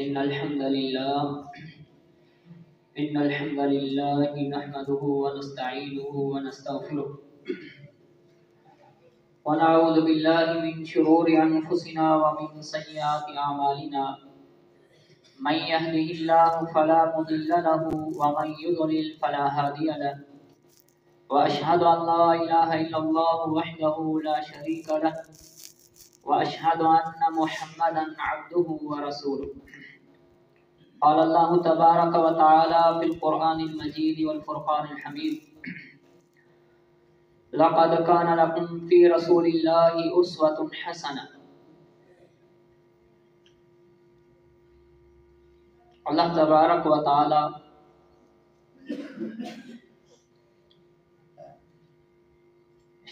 इन्नल हम्दुलिल्लाह नहमदुहु व नस्तईनुहु व नस्तगफिरुह व नऊज़ु बिल्लाहि मिन शुरूरि अनफुसिना व मिन सय्यिआति अमालिना मन यहदिहिल्लाहु फला मुदिल्ल लहु व मन युद्लिल फला हादिय लहु व अशहदु अन ला इलाहा इल्लल्लाहु वहदहु ला शरीका लहु व अशहदु अन्न मुहम्मदन अब्दुहु व रसूलुहु। क़ाल अल्लाहु तबारक व तआला फ़िल क़ुरआनिल मजीद वल फ़ुरक़ानिल हमीद लक़द कान लकुम फ़ी रसूलिल्लाहि उस्वतुन हसना। अल्लाह तबारक व तआला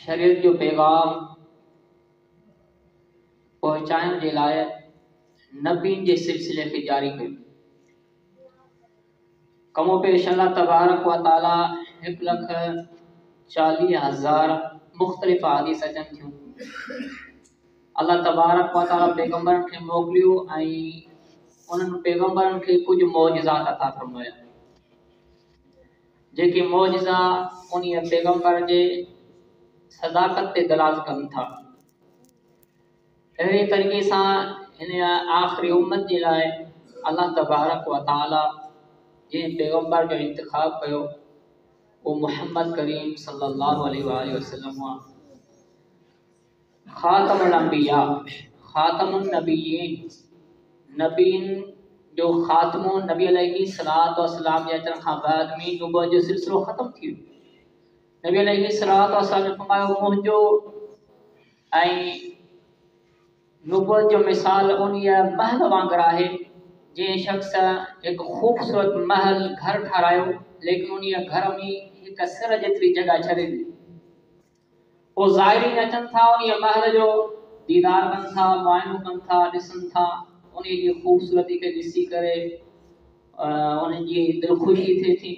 शरीयत जो पैगाम पहुँचाइण जे लाइ नबीन जे सिलसिले खे जारी कयो। कमो पेश अल्लाह तबारक व तआला 1,40,000 मुख्तलिफ हदीस अचनि थियूं। अल्लाह तबारक व तआला पैगंबरनि खे मोकिलियो ऐं उन्हनि पैगंबरनि खे कुछ मौजिज़ात अता फरमाया, जेके मौजिज़ा उन पैगंबर जे सदाकत ते दलालत कनि था। अहिड़े तरीक़े सां इन आख़िरी उम्मत जे लाइ अल्लाह तबारक व तआला जंहिं पैगंबर जो इंतिखाब कयो वो मुहम्मद करीम सल्लल्लाहु अलैहि वसल्लम हुआ। ख़ातमुल अंबिया ख़ातमुन नबिय्यीन, नबीन जो ख़ात्मो नबी अलैहिस्सलातु वस्सलाम जे अचण खां बाद में नुबुवत जो सिलसिलो ख़त्म थी वियो। नबी अलैहिस्सलातु वस्सलाम ने फरमायो मुंहिंजो ऐं नुबुवत जो मिसाल उन महल वांगुरु आहे। जंहिं शख़्स एक खूबसूरत महल घर ठारायो लेकिन उन घर में एक सिर जेतिरी जगह छॾे ॾिनी। वो ज़ाहिरीन अचनि था उन महल जो दीदार कनि था, मुआइनो कनि था, ॾिसनि था उन जी खूबसूरती खे ॾिसी करे उन जी दिलख़ुशी थिए थी।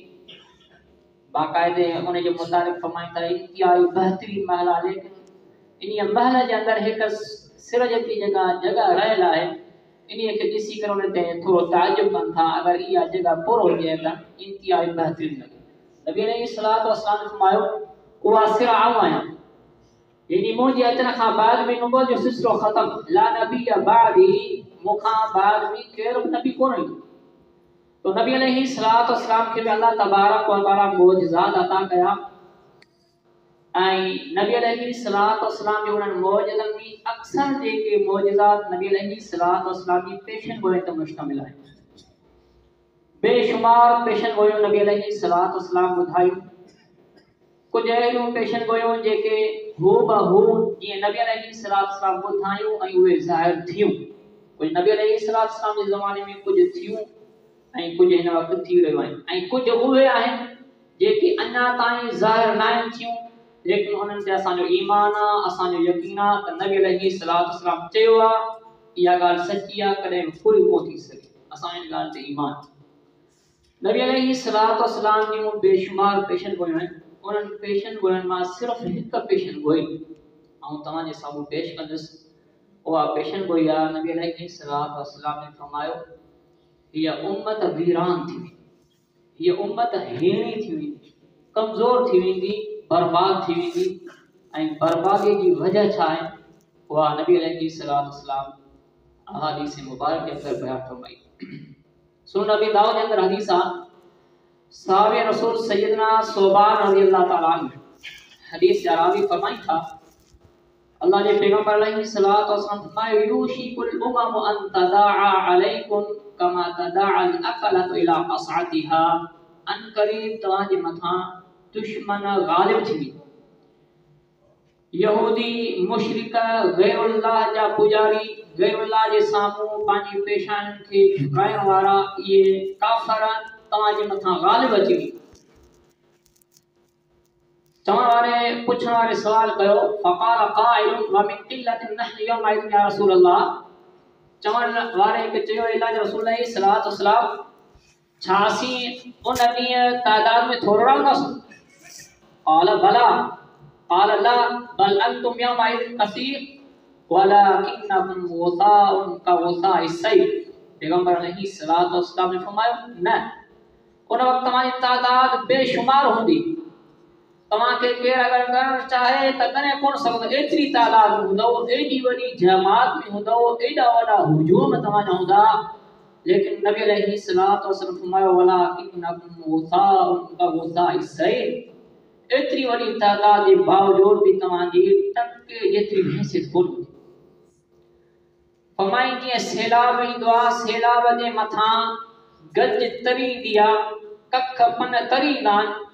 बाक़ाइदे उन जे मुताबिक़ फरमाइनि था इंतिहाई बहितरीन महल आहे, लेकिन इन महल जे अंदरि हिकु सिर जेतिरी जगह रहियल आहे। इन खे ॾिसी करे उन ते थोरो ताजुब कनि था। अगरि इहा जगह पूरो हुजे त इंतिहाई बहितरीन लॻे। नबी अलैहिस्सलातु वस्सलाम ने फरमायो उहा सिर आऊं आहियां, यानी मुंहिंजे अचण खां बाद में नुबुवत जो सिलसिलो ख़त्म। ला नबिय बादी, मूंखां बाद में केरु बि नबी कोन ईंदो। तो नबी अलैहिस्सलातु वस्सलाम खे बि अल्लाह तबारक व तआला मौजिज़ात अता कया ऐं नबी अलैहिस्सलातु वस्सलाम जो उन्हनि मौजिज़नि में अक्सर जेके मौजिज़ात नबी अलैहिस्सलातु वस्सलाम जी पेशन गोई ते मुश्तमिल आहिनि। बेशुमार पेशन गोयूं नबी अलैहिस्सलातु वस्सलाम ॿुधायूं। कुछ अहिड़ियूं पेशन गोयूं जेके हूबहू जीअं नबी अलैहिस्सलातु वस्सलाम ॿुधायूं ऐं उहे ज़ाहिर थियूं। कुछ नबी अलैहिस्सलातु वस्सलाम जे ज़माने में कुछ थियूं ऐं कुछ हिन वक़्तु थी रहियूं आहिनि ऐं कुछ उहे आहिनि जेके अञा ताईं ज़ाहिर न आहिनि थियूं, लेकिन उन्हनि ते असांजो ईमान आहे, असांजो यकीन आहे त नबी अलैहिस्सलातु वस्सलाम चयो आहे इहा ॻाल्हि सची आहे, कॾहिं बि पूरी कोन थी सघे। असां इन ॻाल्हि ते ईमान। नबी अलैहिस्सलातु वस्सलाम जूं बेशुमार पेशन गोयूं आहिनि। उन्हनि पेशन गोयुनि मां सिर्फ़ु हिकु पेशन गोई ऐं तव्हांजे साम्हूं पेश कंदुसि। उहा पेशन गोई आहे नबी अलैहिस्सलातु वस्सलाम ने फरमायो हीअ उम्मत वीरान थी वेंदी, हीअ उम्मत हेणी थी वेंदी, कमज़ोर थी वेंदी, बर्बाद थी वेंदी। ऐं बर्बादी जी वजह छा आहे उहा नबी अलैहिस्सलातु वस्सलाम अहादीस मुबारक के अंदर बयान फरमाई। सुनन अबी दाऊद के अंदर हदीस आहे, साहबे रसूल सैयदना सोबान रज़ियल्लाहु ताला अन्हु हदीस जा रावी फरमाई था अल्लाह के पैगंबर अलैहिस्सलातु वस्सलाम फरमाए यूशिकुल उमम अन तदाअ अलैकुम कमा तदाअल अकलतु इला असअतिहा। अन करीब तव्हां जे मथां दुश्मन गालिब थी। यहूदी मुशरिक गैरुल्लाह जा पुजारी गैरुल्लाह जे साम्हूं पंहिंजी पेशानियुनि खे झुकाइण वारा इहे काफ़र तव्हां जे मथां गालिब अची वेंदा। चवण वारे पुछण वारे सवाल कयो फ़क़ाल क़ाइलुन व मिन क़िल्लतिन नहनु यौमइज़ या रसूल अल्लाह। चवण वारे के चयो अल्लाह जे रसूल अलैहिस्सलातु वस्सलाम छा असीं उन ॾींहुं तादाद में थोरा हूंदासीं? क़ाल भला क़ाल ला बल अंतुम यौमइज़ कसीर वलाकिन्नकुम गुसाउन का गुसाइस सैल। पैगंबर अलैहिस्सलातु वस्सलाम ने फरमायो न उन वक्त तव्हांजी तादाद बेशुमार हूंदी तव्हांखे केरु अगर करण चाहे त करे कोन सघंदो एतिरी तादाद में हूंदव एॾी वॾी जमात में हूंदव एॾा वॾा हुजूम तव्हांजा हूंदा लेकिन नबी अलैहिस्सलातु वस्सलाम फरमायो वलाकिन्नकुम गुसाउन का गुसाइ सैल एतिरी वॾी तादाद जे बावजूद भी तव्हांजी टके जेतिरी हैसियत कोन हूंदी फरमाई जीअं सैलाब ईंदो आहे सैलाब जे मथां गज तरी ईंदी आहे कख पन तरी ईंदा आहिनि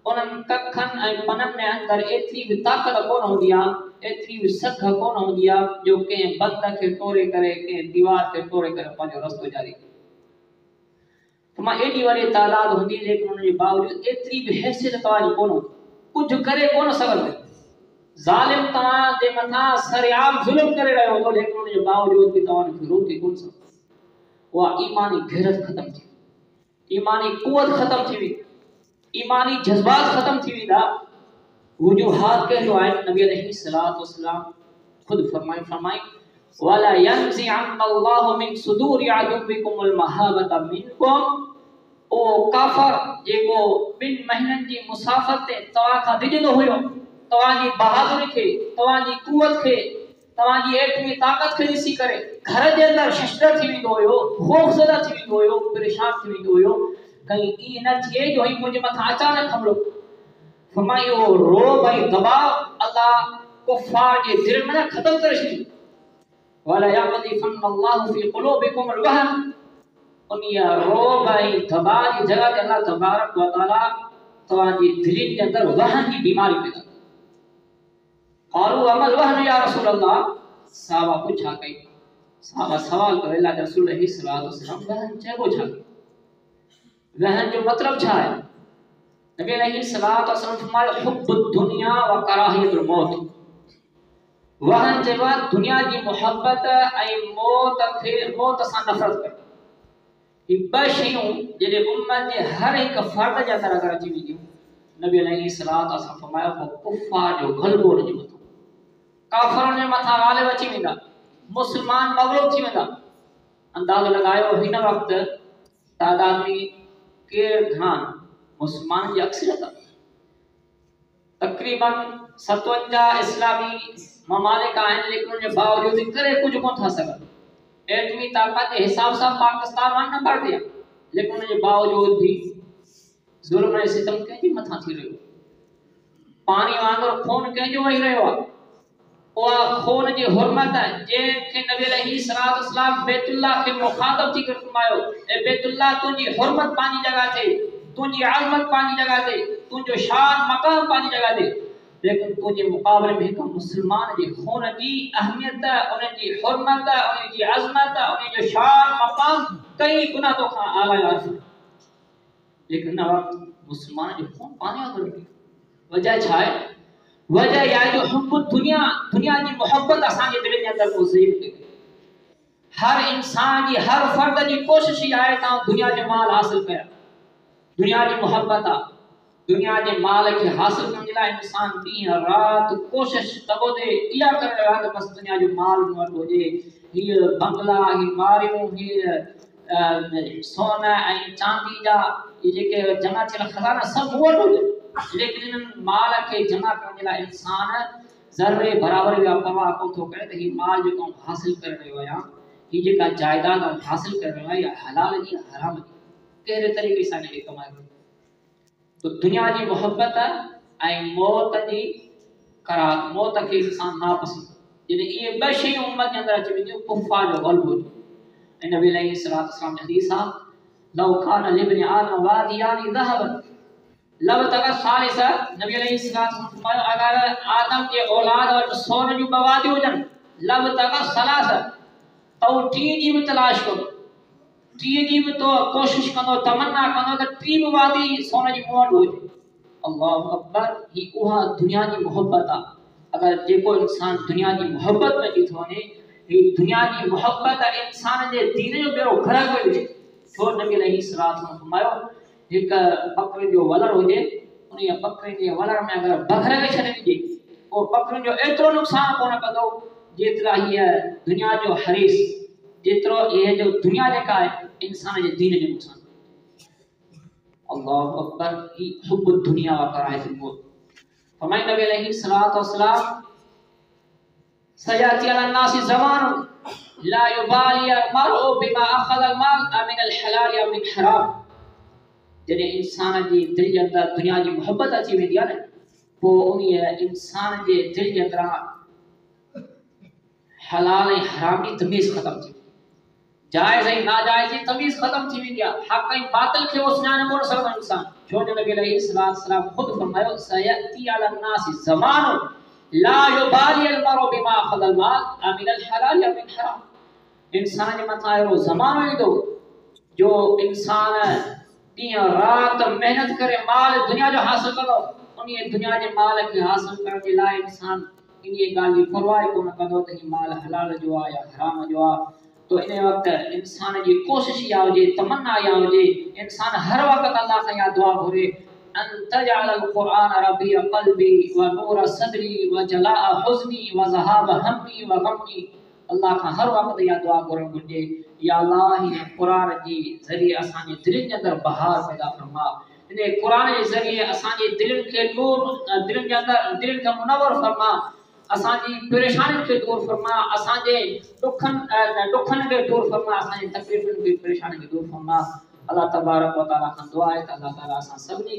उन्हनि कखनि ऐं पननि में अंदरि एतिरी बि ताक़त कोन हूंदी आहे एतिरी बि सख कोन हूंदी आहे जो कंहिं बंद खे तोड़े करे कंहिं दीवार खे तोड़े करे पंहिंजो रस्तो जारी करे मां एॾी वॾी तादाद हूंदी लेकिन उन जे बावजूद एतिरी बि हैसियत तव्हांजी कोन हूंदी कुझु करे कोन सघंदे ज़ालिम तव्हांजे मथां सरेआम ज़ुल्म करे रहियो हूंदो लेकिन उन जे बावजूद बि तव्हांखे रोके कोन सघंदो उहा ईमानी गैरत ख़तम थी ईमानी कुवत ख़तम थी वेंदी ईमानी जज्बात खत्म थी वेंदा वजूहात कहिड़ो आहे नबी अलैहिस्सलातु वस्सलाम खुद फरमाई वला यंज़िअन अल्लाहु मिन सुदूरि अदुविकुमुल महाबता मिनकुम ओ काफर जेको 2 महीननि जी मुसाफ़त ते तव्हां खां डिॼंदो हुयो तव्हांजी बहादुरी खे तव्हांजी कुवत खे तव्हांजी एटमी ताक़त खे ॾिसी करे घर जे अंदरि शशदर थी वेंदो हुयो खौफ़ज़दा थी वेंदो हुयो परेशान थी वेंदो हुयो कहीं ई न थिए जो ही मुझे मथा अचानक हमलो फरमायो रो भाई दबाव अल्लाह कुफार जे दिल में खत्म कर छॾी वला यक़दी फन्नल्लाहु फी क़ुलूबिकुम अलवहन उनिया रो भाई दबाव जी जगह ते अल्लाह तबारक व तआला तव्हांजी दिलनि जे अंदरि वहन जी बीमारी पैदा क़ालू अमल वहन या रसूल अल्लाह साहबा पूछा कई साहबा सवाल करे अल्लाह रसूल अलैहिस्सलातु वस्सलाम वहन चइबो छा वहन जो मतलब छा है नबी अलैहिस्सलातु वस्सलाम फरमाया हुब्बुद दुनिया व कराहियतुल मौत वहन जे बाद दुनिया जी मोहब्बत ऐं मौत सां नफ़रत कर ही ॿ शयूं जॾहिं उम्मत जे हर हिकु फर्द जे अंदरि अगरि अची वेंदियूं नबी अलैहिस्सलातु वस्सलाम फरमाया वो कुफार जो ग़लबो हुनजे मथां काफ़िरनि जे मथां ग़ालिब अची वेंदा मुस्लमान मग़लूब थी वेंदा अंदाज़ो लॻायो हिन वक़्तु तादाद में केर घणा मुस्लमान जी अक्सरियत तकरीबन 57 इस्लामी ममालिक आहिनि लेकिन उन जे बावजूद करे कुझु कोन था सघनि एटमी ताक़त जे हिसाब सां पाकिस्तान 1 नंबर ते आहे लेकिन उन जे बावजूद भी ज़ुल्म ऐं सितम कंहिंजे मथां थी रहियो पाणी वांगुरु खून कंहिंजो वही रहियो आहे उहा खून जी हुरमत जंहिंखे नबी अलैहिस्सलातु वस्सलाम बैतुल्लाह खे मुखातब थी करे फरमायो ए बैतुल्लाह तुंहिंजी हुरमत पंहिंजी जगह ते तुंहिंजी अज़मत पंहिंजी जगह ते तुंहिंजो शान मक़ाम पंहिंजी जगह ते लेकिन तुंहिंजे मुक़ाबले में हिकु मुस्लमान जे खून जी अहमियत उन जी हुरमत उन जी अज़मत उन जो शान मक़ाम कई गुना तोखां आला आहे लेकिन न वक़्तु मुस्लमान जो खून पाणी वांगुरु वजह छा आहे वजह यह जो हुब्बुद दुनिया जी मोहब्बत असांजे दिल जे अंदरि मुज़ीब थी हर इंसान जी हर फर्द जी कोशिश ही आहे त दुनिया जो माल हासिल कया दुनिया जी मोहब्बत आहे दुनिया जे माल खे हासिल करण जे लाइ इंसान ॾींहं राति कोशिश दॿो दे इहा करे रहियो आहे त बसि दुनिया जो माल मूं वटि हुजे हीअ बंगला हीअ गाड़ियूं हीअ सोन ऐं चांदी जा जेके जमा थियल खज़ाना सभु मूं वटि हुजे लेकिन इन माल के जमा करण जे लाइ इंसान ज़र्रे बराबर या परवाह कोन थो करे त हीअ माल जेको हासिल करे रहियो आहियां हीअ जेका जायदाद हासिल करे रहियो आहियां हलाल जी हराम जी कहिड़े तरीक़े सां हिनखे कमाए तो दुनिया जी मोहब्बत ऐं मौत जी कराहत मौत खे इंसान नापसंद जॾहिं इहे ॿ शयूं उम्मत जे अंदरि अची वेंदियूं कुफ़ार जो ग़लबो ऐं नबी अलैहिस्सलातु वस्सलाम जी हदीस आहे लौ कान लिब्नि आदम वादियानि ज़हबन लब तक सालिस नबी अलैहिस्सलातु वस्सलाम फरमायो अगर आदम जे औलाद वटि सोन जूं बवादियूं हुजनि लब तक सलास तो टी जी भी तलाश करो टी जी भी तो कोशिश करो तमन्ना करो त टी भी वादी सोन जी मूं वटि हुजे अल्लाहु अकबर ही उहा दुनिया जी मोहब्बत आहे अगर जेको इंसान दुनिया की मोहब्बत में जी थो वञे ही दुनिया की मोहब्बत इंसान जे दीन जो बेड़ो ख़राब करे विझे छो नबी अलैहिस्सलातु वस्सलाम फरमायो हिक बकरे जो वलर हुजे उन बकरे जे वलर में अगर बघर खे छॾे ॾिजे वो बकरे जो एतिरो नुक़सान कोन कंदो जेतिरा हीअ दुनिया जो हरीस जेतिरो ये जो दुनिया जेका आहे इंसान जे दीन जो नुक़सान। अल्लाहु अकबर ही हुब दुनिया व कराहियतुल मौत। फरमाए नबी अलैहिस्सलातु वस्सलाम सयाती अला नासी ज़मानुन ला युबाली अल-मरउ बिमा अखज़ अल-माल मिन अल-हलाल या मिन हराम। जॾहिं इंसान जी दिलि जे अंदरि दुनिया जी मोहबत अची वेंदी आहे न, पोइ उन इंसान जे दिलि जे अंदरां हलाल ऐं हराम जी तमीज़ ख़तम थी, जायज़ ऐं नाजायज़ जी तमीज़ ख़तम थी वेंदी आहे। हक़ ऐं बातिल खे उहो सुञाणे कोन सघंदो इंसान। छो जो नबी अलैहिस्सलाम ख़ुदि फरमायो सयती अला नासी ज़मानुन ला युबाली अल-मरउ बिमा अखज़ अल-माल मिन अल-हलाल या मिन हराम। इंसान जे मथां अहिड़ो ज़मानो ईंदो जो इंसान ॾींहुं राति मेहनत करे माल दुनिया जो हासिल कंदो, उन दुनिया जे माल खे हासिल करण जे लाइ इंसान इन ॻाल्हि जी परवाह कोन कंदो त हीउ माल हलाल जो आहे या हराम जो आहे। तो इन वक़्तु इंसान जी कोशिश इहा हुजे, तमन्ना इहा हुजे, इंसान हर वक़्तु अल्लाह खां इहा दुआ घुरे अन तजअल क़ुरआन रबीअ क़ल्बी व नूर सदरी व जलाअ हुज़नी व ज़हाब हम्मी व गम्मी। अल्लाह खां हर वक़्तु इहा दुआ घुरणु घुरिजे, या अल्लाह हिन क़ुरान जे ज़रिए असांजे दिलनि जे अंदरि बहार पैदा फरमा। इन क़ुरान जे ज़रिए असांजे दिलनि खे नूर, दिलनि जे अंदरि दिलनि खे मुनव्वर फरमा, असांजी परेशानियुनि खे दूर फरमा, असांजे ॾुखनि खे दूर फरमा, असांजी तकलीफ़ुनि खे परेशानियुनि खे दूर फरमा। अल्लाह तबारक व तआला खां दुआ आहे त अल्लाह ताला असां सभिनी